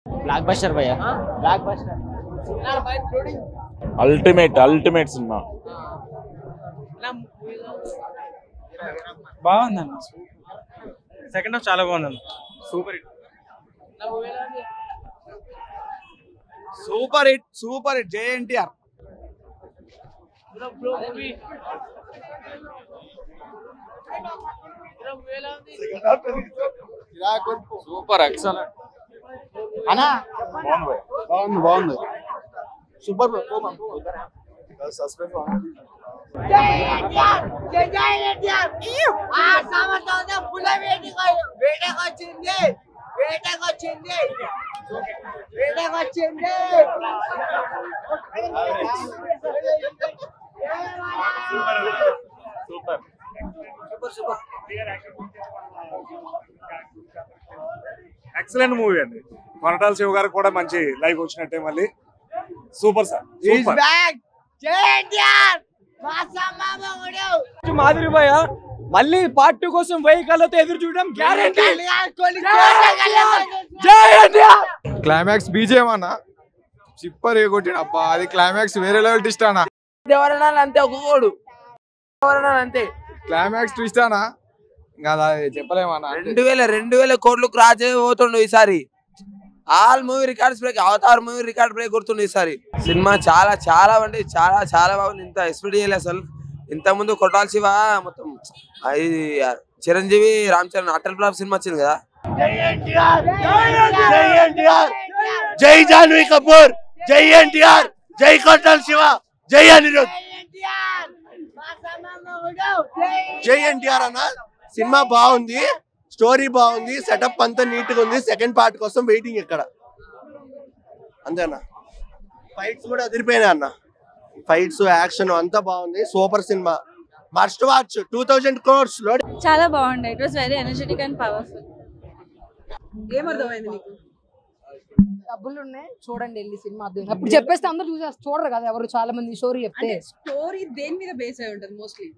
Block buster భయ్యా. Block buster ultimate cinema. బాగుందన్న. Second half చాలా బాగుందన్న. Super hit. Super hit JNTR. Super excellent అన్నా బాగుంది సూపర్ ఎక్సలెంట్ మూవీ అండి. కొనటాల శివ గారు కూడా మంచి లైఫ్ వచ్చినట్టే మళ్ళీ. Super sir. మాధురి భయ్య మళ్ళీ పార్ట్ 2 కోసం వెహికల్తో ఎదురు చూడడం గ్యారెంటీ. క్లైమాక్స్ బీజేఎం అన్న సూపర్ కొట్టిన అబ్బా. అది క్లైమాక్స్ వేరే లెవెల్ ట్విస్ట్ అన్న. ఎవరన్నా అంతే ఒక్కోడు ఎవరన్నా అంతే. క్లైమాక్స్ ట్విస్ట్ అన్న ఇంకా చెప్పలేమన్నా. 2000 కోట్లు క్రాస్ చేయబోతుండు ఈసారి. All movie records break. Avatar movie record break కొడుతుంది ఈసారి. సినిమా చాలా చాలా అంటే చాలా బాగుంది. ఇంత ఎక్స్పెక్ట్ చేయలేదు అసలు. ఇంత ముందు కొట్టాల శివ మొత్తం ఇది చిరంజీవి రామ్ చరణ్ అటల్ ఫ్లాప్ సినిమా వచ్చింది కదా. జై జాన్వీ కపూర్, జై ఎన్టీఆర్, జై కొట్టాల శివ, జై అనిరుద్. జై ఎన్టీఆర్ అన్న. సినిమా బాగుంది, స్టోరీ బాగుంది, సెటప్ అంతా నీట్ గా ఉంది. సెకండ్ పార్ట్ కోసం వెయిటింగ్ ఇక్కడ అంతేనా. ఫైట్స్ కూడా అదిరిపోయినాయి అన్న. ఫైట్స్ యాక్షన్ అంతా బాగుంది. Super cinema, must watch. 2000 crores లో చాలా బాగుంది. It was very energetic and powerful. ఏమర్థమైంది నీకు? డబ్బులు ఉన్నాయి చూడండి వెళ్ళి సినిమా. అప్పుడు చెప్పేస్తే అందరూ చూడరు కదా ఎవరు. చాలా మంది స్టోరీ చెప్తే. స్టోరీ దేని మీద బేస్ అయి ఉంటది? మోస్ట్లీ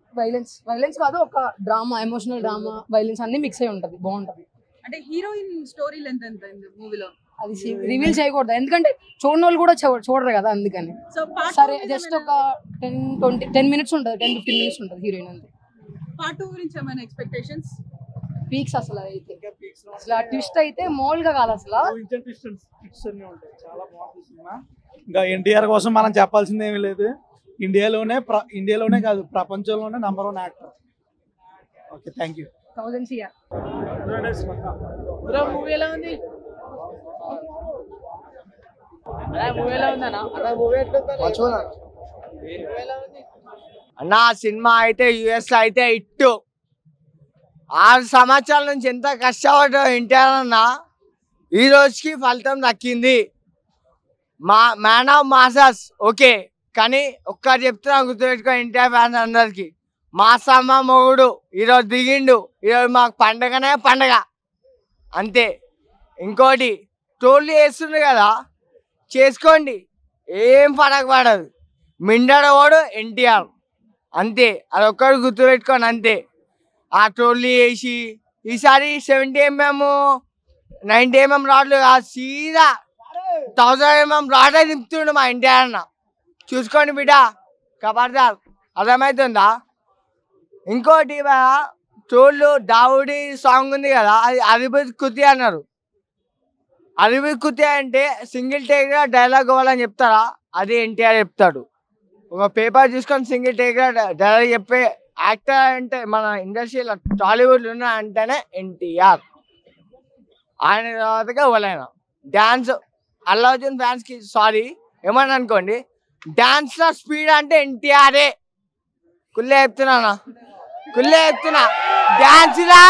వైలెన్స్ కాదు, ఒక డ్రామా, ఎమోషనల్ డ్రామా, వైలెన్స్ అన్ని మిక్స్ అయి ఉంటది. బాగుంటది. అంటే హీరోయిన్ స్టోరీ లెంత్ ఎంత మూవీలో? అది రివీల్ చేయకూడదు ఎందుకంటే చూడని వాళ్ళు కూడా చూడరు కదా, అందుకని. సరే జస్ట్ ఒక 10 minutes ఉంటుంది, 10-15 minutes ఉంటుంది హీరోయిన్ అంతే. పార్ట్ 2 గురించి ఏమైనా ఎక్స్పెక్టేషన్స్? పీక్స్ అసలు అయితే అసలు ట్విస్ట్ అయితే మామూలుగా కాదు అసలు. చాలా బాగుంది సినిమా. ఇంకా ఎన్టీఆర్ కోసం మనం చెప్పాల్సింది ఏమీ లేదు. ఇండియాలోనే కాదు ప్రపంచంలోనే #1 actor. Okay, thank you. 1000 CR. Movie ఎలా ఉంది? అన్న సినిమా అయితే US లో అయితే ఇట్టు 6 సంవత్సరాల నుంచి ఎంత కష్టపడ్డా ఎన్టీఆర్ అన్న ఈ రోజుకి ఫలితం దక్కింది. మ్యాన్ ఆఫ్ మాసస్ ఓకే, కానీ ఒక్కటి చెప్తున్నా గుర్తుపెట్టుకో ఎన్టీఆర్ ఫ్యాన్స్ అందరికి. మాసమ్మ మొగుడు ఈరోజు దిగిండు. ఈరోజు మాకు పండగనే పండగ అంతే. ఇంకోటి ట్రోల్ చేస్తుండ్రు కదా, చేసుకోండి, ఏం ఫరక్ పడదు. మిండడవాడు ఎన్టీఆర్ అంతే. అది ఒక్కటి గుర్తుపెట్టుకోండి అంతే. ఆ ట్రోల్ చేసి ఈసారి 70mm 90mm రాడ్లు కాదు, సీదా 1000mm రాడే దింపుతుండు మా ఎన్టీఆర్ అన్న. చూసుకోండి బిడ్డ, ఖబర్దార్, అర్థమవుతుందా? ఇంకోటి ట్రోళ్ళు దావుడి సాంగ్ ఉంది కదా, అది అరిబిత్ కుతి అన్నారు. అరిబిత్ కుతి అంటే సింగిల్ టేక్గా డైలాగ్ ఇవ్వాలని చెప్తారా? అది ఎన్టీఆర్ చెప్తాడు. ఒక పేపర్ చూసుకొని సింగిల్ టేక్గా డైలాగ్ చెప్పే యాక్టర్ అంటే మన ఇండస్ట్రీలో టాలీవుడ్లో ఉన్న అంటేనే ఎన్టీఆర్. ఆయన తర్వాతగా ఎవరైనా డ్యాన్స్ అల్లు అర్జున్ ఫ్యాన్స్కి సారీ ఏమని అనుకోండి, డ్యాన్స్లో స్పీడ్ అంటే ఎన్టీఆరే. కుల్లే చెప్తున్నా డ్యాన్స్లో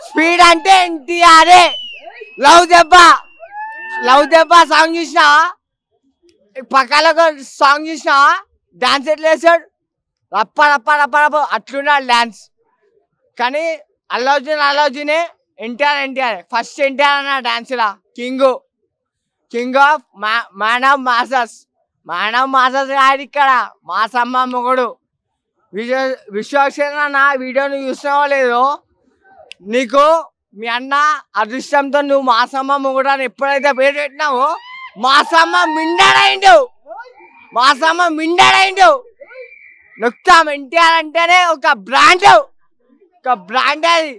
స్పీడ్ అంటే ఎన్టీఆరే. లవ్ దెబ్బ సాంగ్ చూసినా, పక్కలో సాంగ్ చూసినా డాన్స్ ఎట్లా వేసాడు, రప్ప అట్లున్నాడు డాన్స్. కానీ అల్లు అర్జునే, ఎన్టీఆర్ ఫస్ట్ ఎన్టీఆర్ అన్న డాన్స్లా king of man of masses కాదు ఇక్కడ, మాసమ్మ మొగుడు. విశ్వక్సేన నా వీడియోని చూసినావో లేదో, నీకు మీ అన్న అదృష్టంతో నువ్వు మాసమ్మ కూడా ఎప్పుడైతే పేరు పెట్టినావో మాసమ్మ మిండాడైండు నొక్తాం. ఎన్టీఆర్ అంటేనే ఒక బ్రాండ్ అది.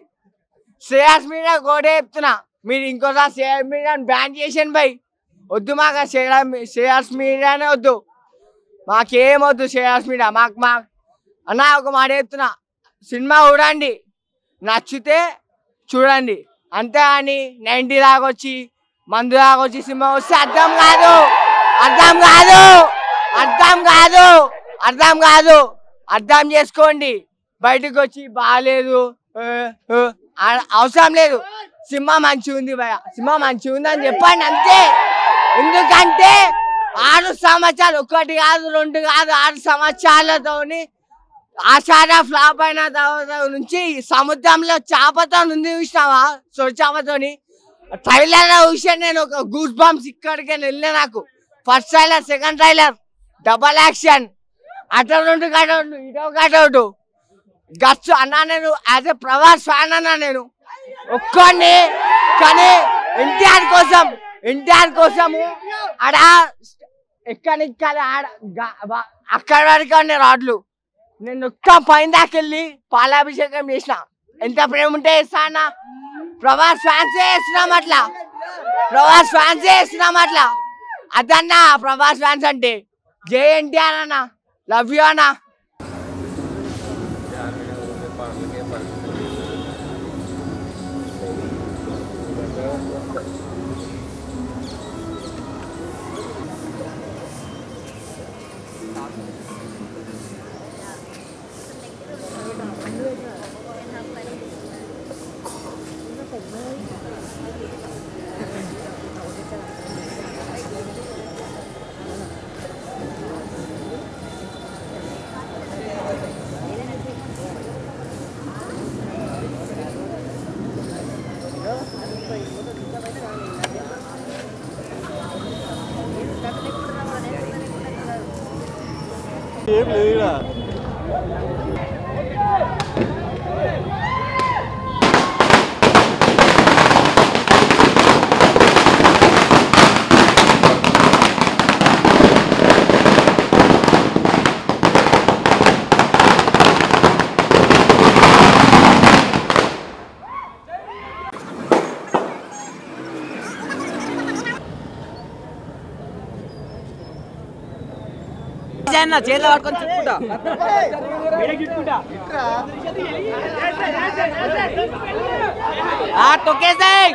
శ్రేయాస్ మీడియా కూడా చెప్తున్నా, మీరు ఇంకోసారి శ్రేయాస్ మీడియాని బ్యాన్ చేసాను బై. వద్దు మాకు శ్రేయాస్ మీడియానే వద్దు, మాకేం వద్దు శ్రేయాస్ మీడియా. మాకు అన్న ఒక మాట చెప్తున్నా, సినిమా చూడండి, నచ్చితే చూడండి, అంతే అని 90 దాకొచ్చి మందు దాకొచ్చి సినిమా వస్తే అర్థం చేసుకోండి. బయటకు వచ్చి బాగాలేదు అవసరం లేదు. సినిమా మంచిగా ఉంది భయ, సినిమా మంచిగా ఉంది అని చెప్పండి అంతే. ఎందుకంటే 6 సంవత్సరాలు, 1 కాదు 2 కాదు 6 సంవత్సరాలతోని ఆషాఢ ఫ్లాప్ అయిన తర్వాత నుంచి సముద్రంలో చేపతో ఉంది చూసినావా, సొర చేపతోని. ట్రైలర్ చూసా నేను, ఒక గూస్ బంప్స్ ఇక్కడికి వెళ్ళినా నాకు. First trailer, second trailer, double action, అటు 2 కటౌట్లు, ఇటో కటౌట్, గచ్చు అన్నా. నేను యాజ్ ఎ ప్రభాస్ ఫ్యాన్ అన్నా నేను ఒక్కడిని. కానీ ఎన్టీఆర్ కోసము ఆడ ఎక్కడికి అక్కడి వరకు ఉన్నాయి రాడ్లు. నేను ఒక్క పైన దాకెళ్ళి పాలాభిషేకం చేసిన. ఎంత ప్రేమ ఉంటే చేస్తా అన్న. ప్రభాస్ ఫ్యాన్సే చేస్తున్నాం అట్లా. అదన్నా ప్రభాస్ ఫ్యాన్స్ అంటే. జై ఎన్టీఆర్ అన్న, లవ్ యూ అన్న. ఏం లేదు. చేతిలో పట్టుకొని చెప్పుకుంటా తొక్కేసాయి.